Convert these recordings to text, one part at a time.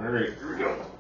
Alright, here we go.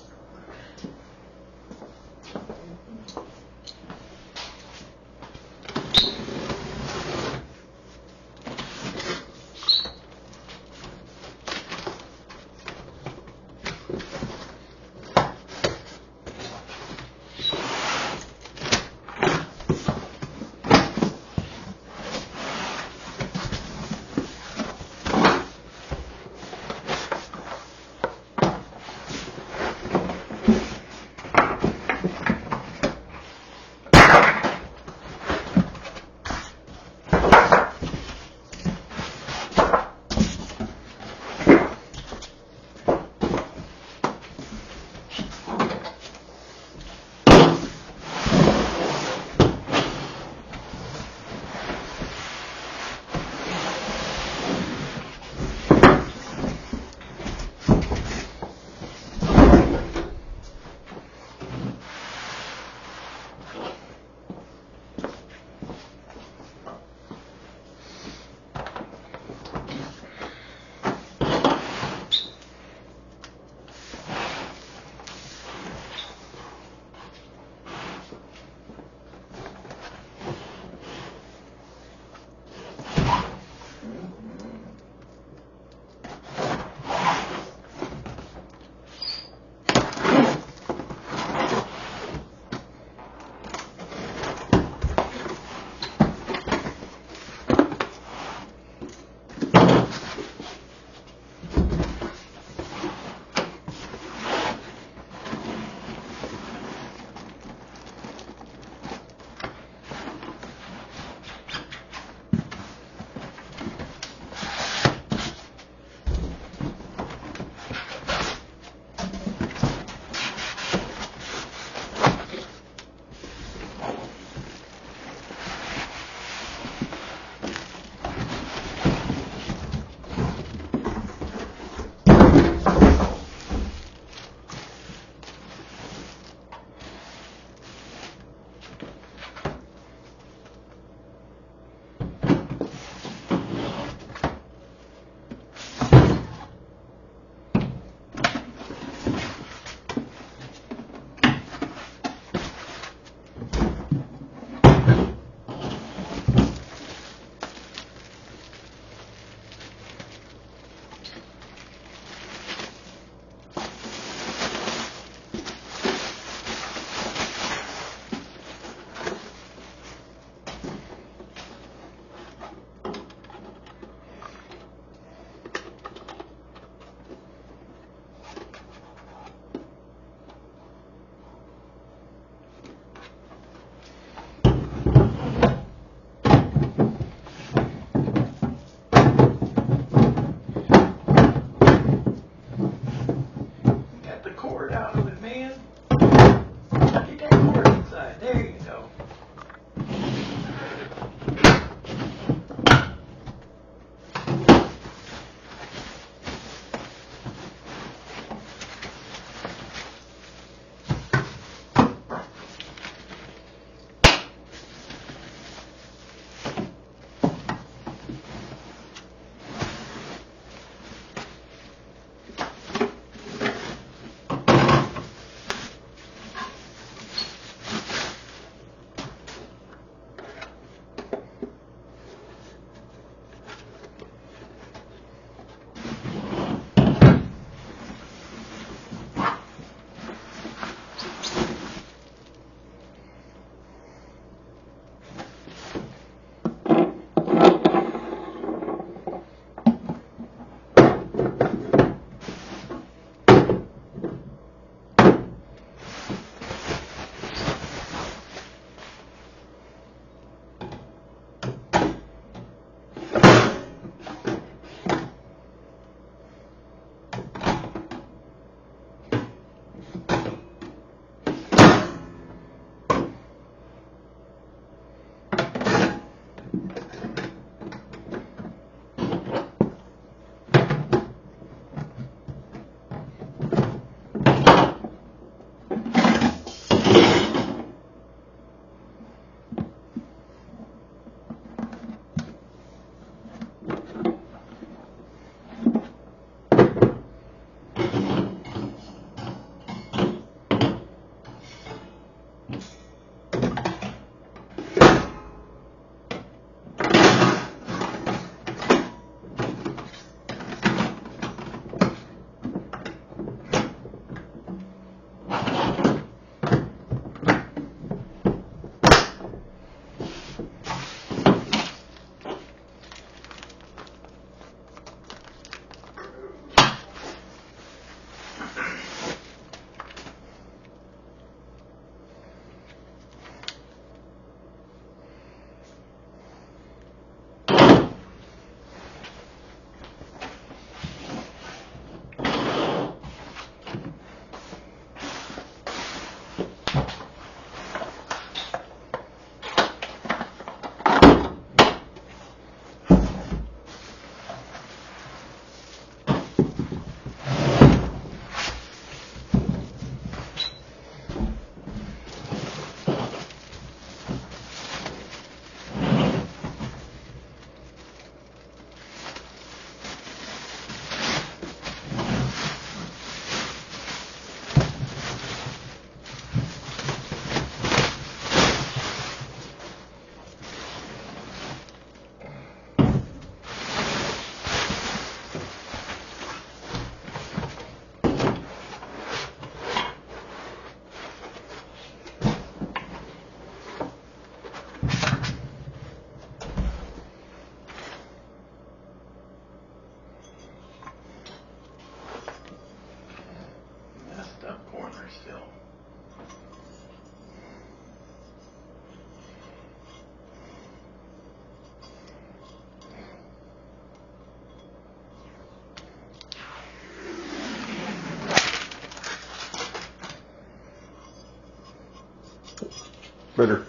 better.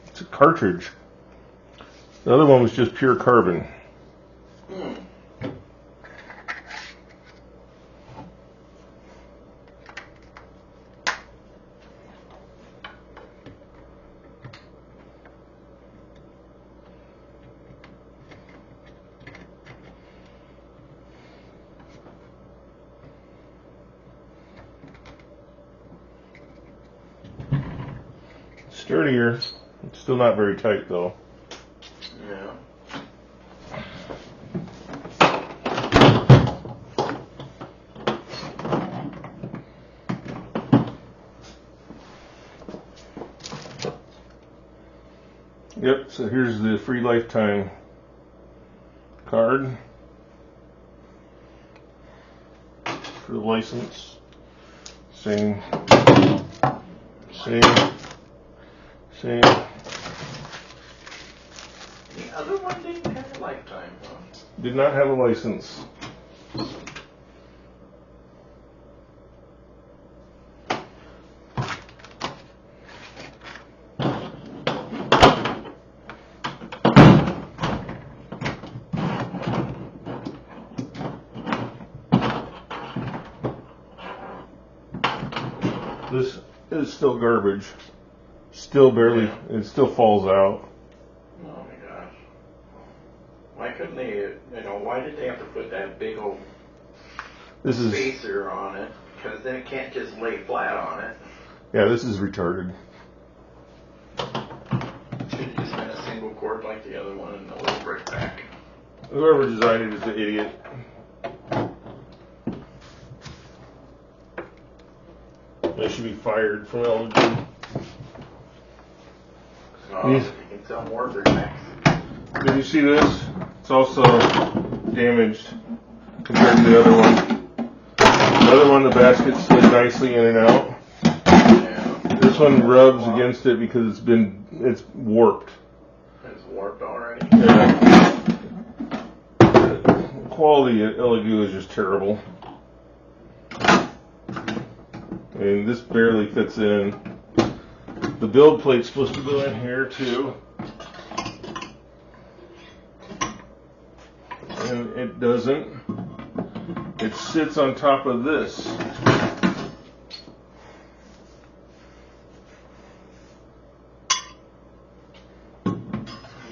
It's a cartridge. The other one was just pure carbon. Sturdier. It's still not very tight though. Yeah. Yep, so here's the free lifetime card for the license. Same. The other one didn't have a lifetime, huh? Did not have a license. This is still garbage. Still barely, it still falls out. Oh my gosh. Why couldn't they, why did they have to put that big old spacer on it? Because then it can't just lay flat on it. Yeah, this is retarded. Should have just been a single cord like the other one and a little brick back. Whoever designed it is an idiot. They should be fired from Elegoo. You can sell more of their necks. Did you see this? It's also damaged compared to the other one. The other one, the basket slid nicely in and out. Yeah. This one rubs against it because it's warped. It's warped already? Yeah. The quality at Elegoo is just terrible. And this barely fits in. The build plate's supposed to go in here too. And it doesn't. It sits on top of this.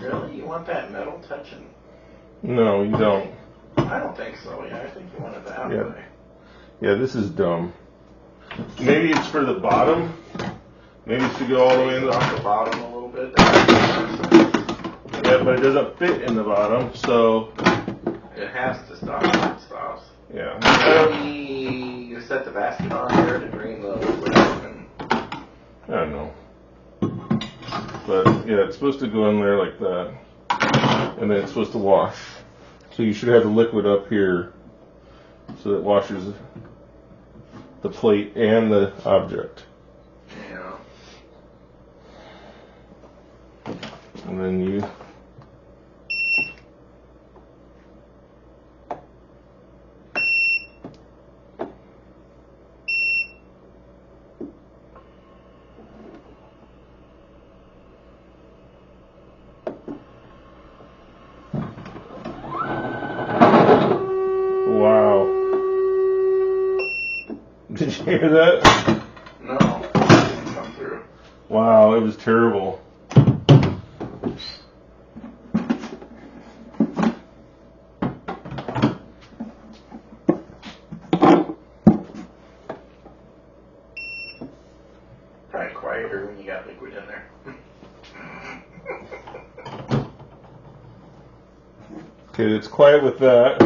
Really? You want that metal touching? No, you don't. I don't think so. Yeah, I think you want it that Yeah. way. Yeah, this is dumb. Maybe it's for the bottom. Maybe it's to go all the way in the off the bottom a little bit. Yeah, but it doesn't fit in the bottom, so It has to stop when it stops. yeah. Maybe you set the basket on there to drain the liquid out and I don't know. But yeah, it's supposed to go in there like that. And then it's supposed to wash. So you should have the liquid up here so that it washes the plate and the object. yeah. And then you wow. Did you hear that? No, it didn't come through. Wow, it was terrible. Probably quieter when you got liquid in there. Okay, it's quiet with that.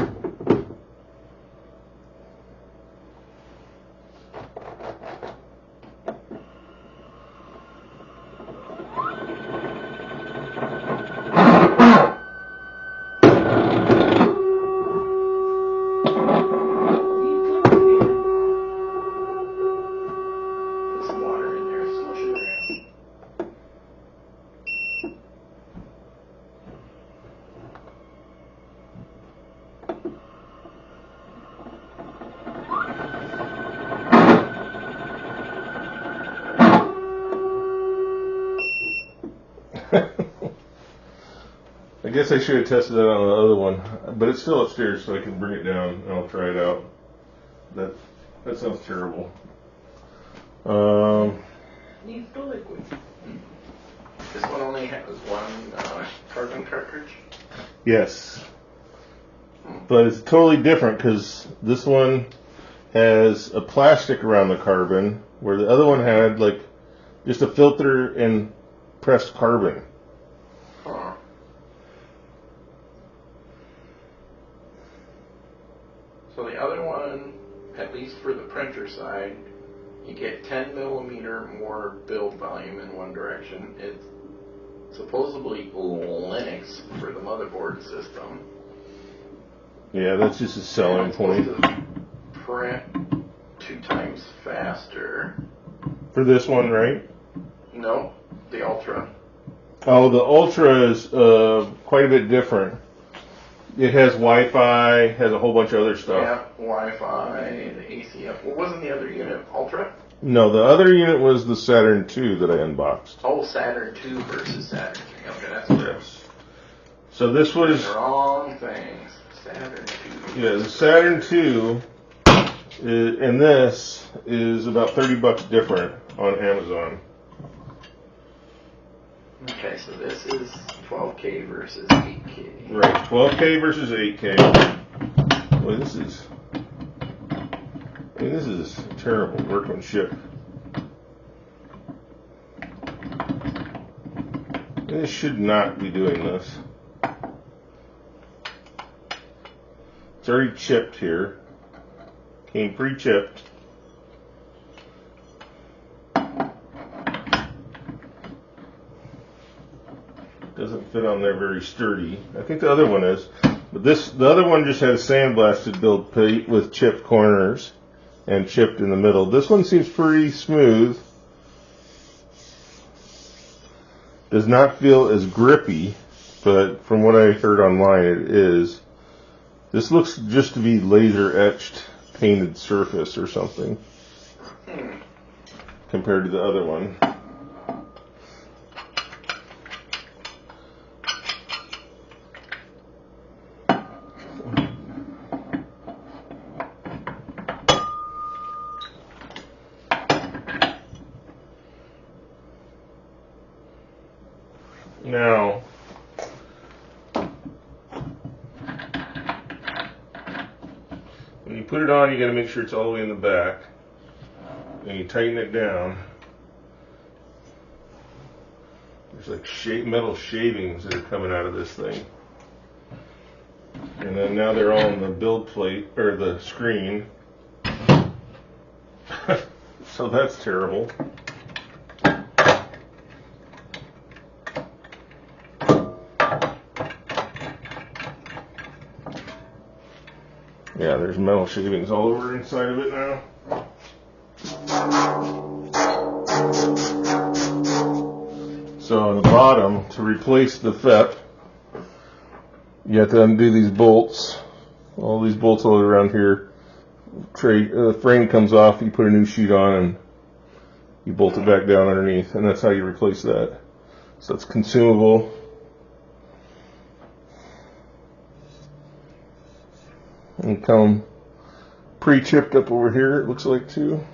Put some water in there, slush it around. I guess I should have tested that on the other one, but it's still upstairs, so I can bring it down and I'll try it out. That sounds terrible. Needs the liquid. This one only has one carbon cartridge. Yes, but it's totally different because this one has a plastic around the carbon, where the other one had like just a filter and pressed carbon. Huh. So the other one, at least for the printer side, you get 10 millimeter more build volume in one direction. It's supposedly Linux for the motherboard system. Yeah, that's just a selling It's point supposed to print 2 times faster. for this one, right? No, the Ultra. Oh, the Ultra is quite a bit different. It has Wi-Fi, has a whole bunch of other stuff. Yeah, Wi-Fi, the ACF. What wasn't the other unit? Ultra? No, the other unit was the Saturn II that I unboxed. Oh, Saturn 2 versus Saturn 3. Okay, that's what Yes. So this was wrong things. Saturn 2. yeah, the Saturn II, and this is about $30 different on Amazon. Okay, so this is 12K versus 8K. Right, 12K versus 8K. Boy, this is terrible workmanship. This should not be doing this. It's already chipped here. Came pre-chipped. Doesn't fit on there very sturdy. I think the other one is. But the other one just had a sandblasted build plate with chipped corners and chipped in the middle. This one seems pretty smooth. Does not feel as grippy, but from what I heard online, it is. This looks just to be laser etched painted surface or something compared to the other one. Now, put it on, you got to make sure it's all the way in the back. And you tighten it down. There's like metal shavings that are coming out of this thing. And then now they're all on the build plate, or the screen. So that's terrible. Yeah, there's metal shavings all over inside of it now. So on the bottom, to replace the FEP, you have to undo these bolts. All these bolts all around here. The frame comes off, you put a new sheet on, and you bolt it back down underneath, and that's how you replace that. So it's consumable. And come pre-chipped up over here, it looks like too.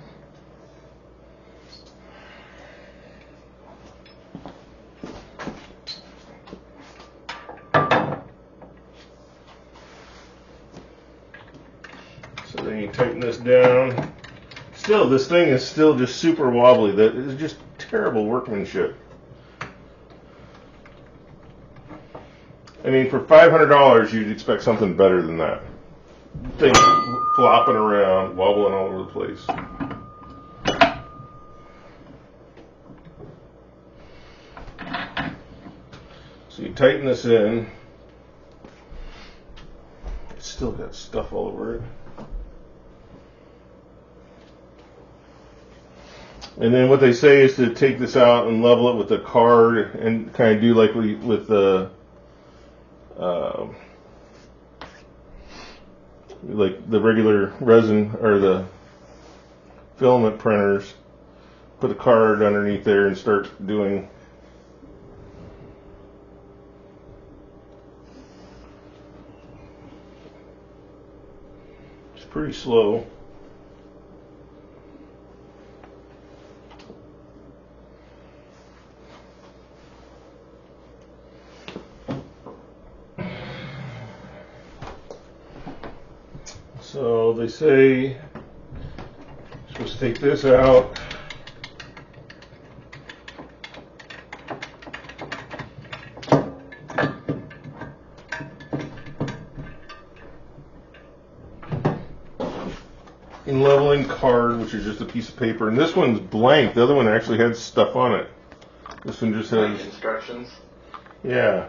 So then you tighten this down. Still, this thing is still just super wobbly. That is just terrible workmanship. I mean, for $500, you'd expect something better than that. Thing flopping around, wobbling all over the place. So you tighten this in. It's still got stuff all over it. And then what they say is to take this out and level it with a card and kind of do like with the like the regular resin or the filament printers. Put a card underneath there and start doing. It's pretty slow. So they say you're supposed to take this out. In leveling card, which is just a piece of paper, and this one's blank. The other one actually had stuff on it. This one just has instructions. Yeah.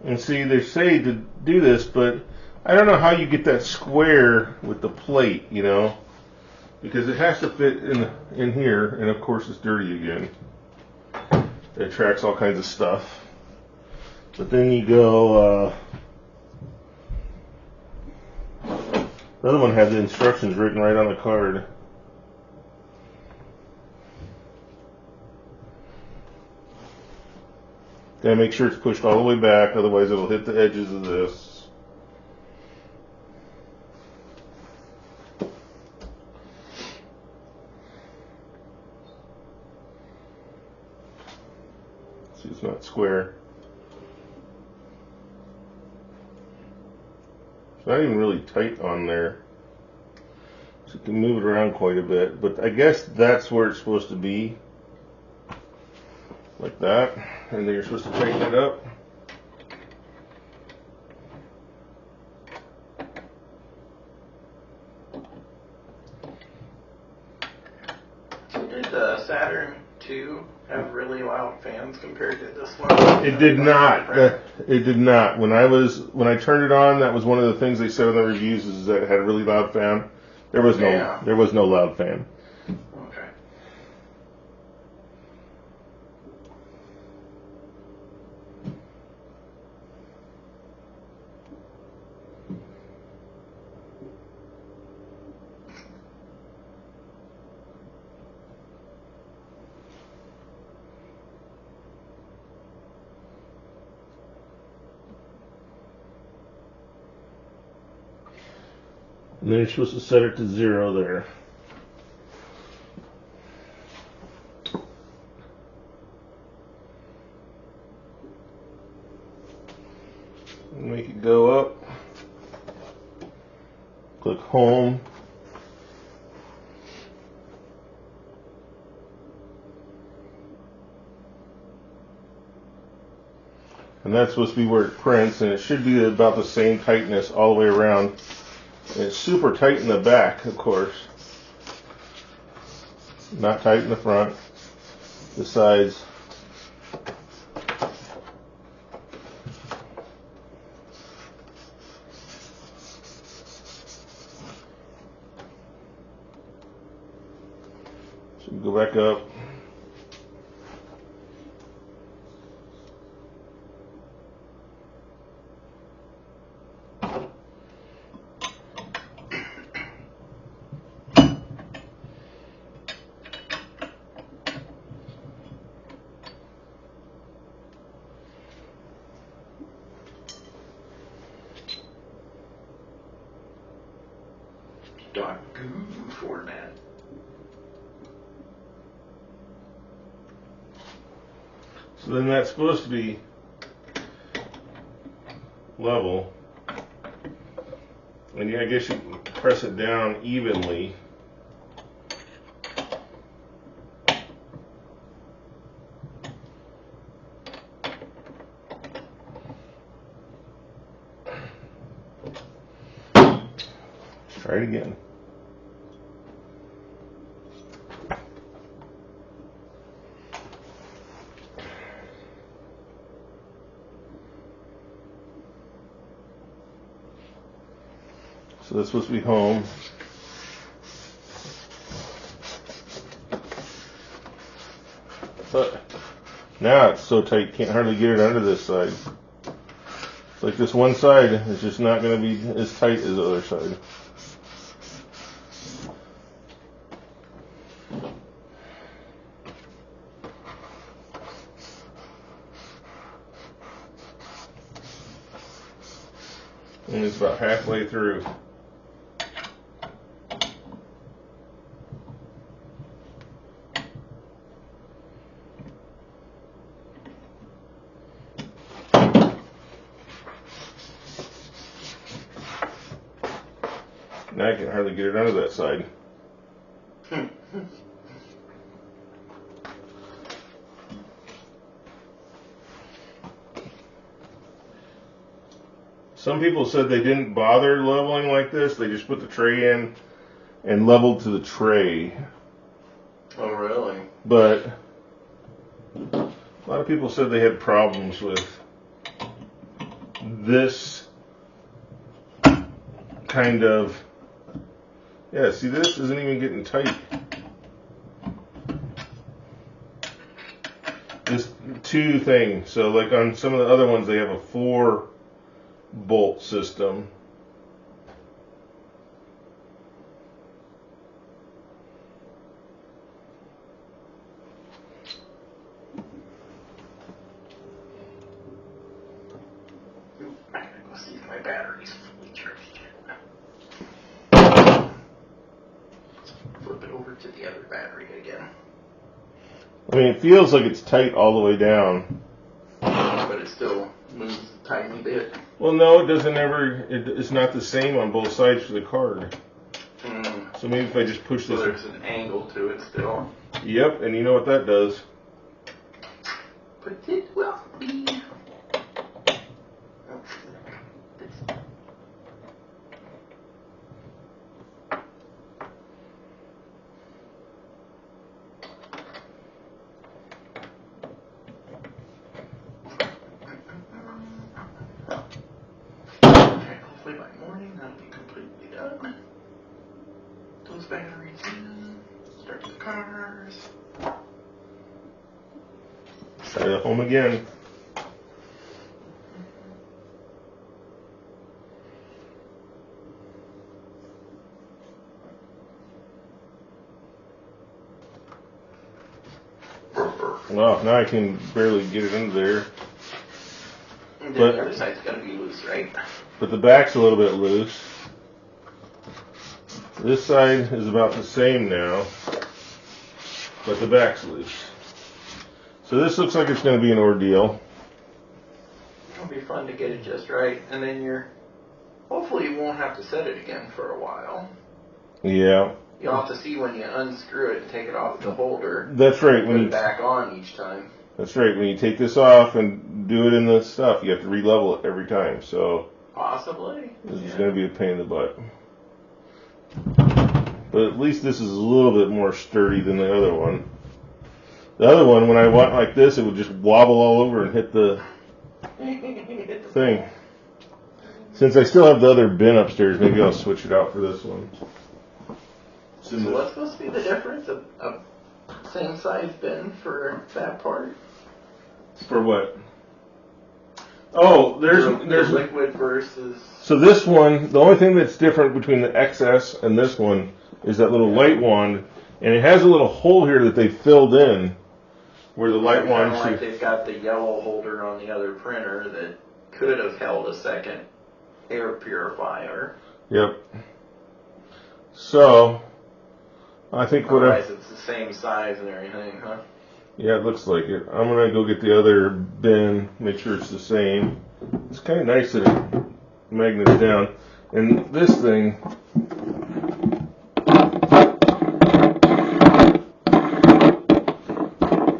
And see, they say to do this, but I don't know how you get that square with the plate, you know, because it has to fit in here, and of course it's dirty again. It attracts all kinds of stuff. But then you go, the other one had the instructions written right on the card. Gotta make sure it's pushed all the way back, otherwise it'll hit the edges of this. See, it's not square. It's not even really tight on there. So you can move it around quite a bit, but I guess that's where it's supposed to be. Like that. And then you're supposed to tighten it up. Did the Saturn II have really loud fans compared to this one? It did not. It did not. When I turned it on, that was one of the things they said in the reviews is that it had a really loud fan. There was no loud fan. Okay. And then you're supposed to set it to 0 there. And make it go up. Click home. And that's supposed to be where it prints, and it should be about the same tightness all the way around. And it's super tight in the back, of course. Not tight in the front. The sides. So go back up. .goo format. So then that's supposed to be level. And I guess you can press it down evenly. Try it again. So that's supposed to be home. But now it's so tight, can't hardly get it under this side. It's like this one side is just not going to be as tight as the other side. And it's about halfway through. Now I can hardly get it under that side. Some people said they didn't bother leveling like this. They just put the tray in and leveled to the tray. Oh, really? But a lot of people said they had problems with this kind of... Yeah, see, this isn't even getting tight. This 2 thing. So like on some of the other ones, they have a 4 bolt system. I gotta go see if my battery's fully charged. Flip it over to the other battery again. I mean, it feels like it's tight all the way down. But it still moves a tiny bit. Well, no, it doesn't ever, it's not the same on both sides for the card. So maybe if I just push this. So there's an angle to it still. Yep, and you know what that does. But it will be. Hopefully by morning that'll be completely done. Those batteries in. Start the cars. Try the home again. Well, now I can barely get it into there. And then the other side's gotta be loose, right? But the back's a little bit loose. This side is about the same now, but the back's loose. So this looks like it's going to be an ordeal. It'll be fun to get it just right, and then your Hopefully you won't have to set it again for a while. Yeah. You'll have to see when you unscrew it and take it off the holder. That's right. Put it back on each time. That's right. When you take this off and do it in the stuff, you have to re-level it every time. So possibly. This is going to be a pain in the butt. But at least this is a little bit more sturdy than the other one. The other one, when I went like this, it would just wobble all over and hit the thing. Since I still have the other bin upstairs, maybe I'll switch it out for this one. So what's supposed to be the difference of same size bin for that part? For what? Oh, there's liquid versus. So this one, the only thing that's different between the XS and this one is that little light wand, and it has a little hole here that they filled in where the light wand. Like they've got the yellow holder on the other printer that could have held a second air purifier. Yep. So, I think otherwise it's the same size and everything, huh? Yeah, it looks like it. I'm going to go get the other bin, make sure it's the same. It's kind of nice that it magnets down. And this thing,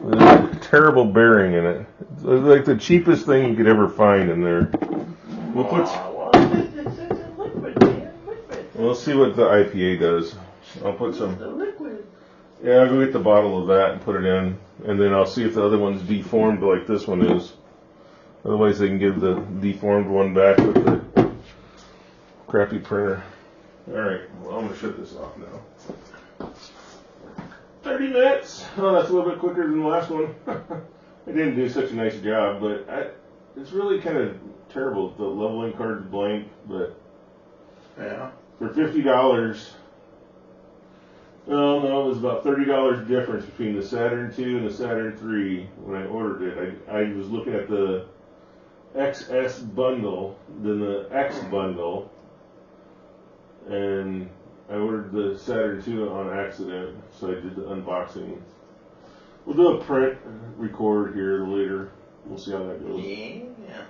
there's a terrible bearing in it. It's like the cheapest thing you could ever find in there. We'll put. We'll see what the IPA does. I'll put some. Yeah, I'll go get the bottle of that and put it in, and then I'll see if the other one's deformed like this one is. Otherwise, they can give the deformed one back with the crappy printer. Alright, well, I'm going to shut this off now. 30 minutes! Oh, that's a little bit quicker than the last one. I didn't do such a nice job, but it's really kind of terrible. The leveling card's blank, but yeah, for $50... Well, no, it was about $30 difference between the Saturn II and the Saturn III when I ordered it. I was looking at the XS bundle, then the X bundle, and I ordered the Saturn II on accident, so I did the unboxing. We'll do a print record here later. We'll see how that goes. Yeah.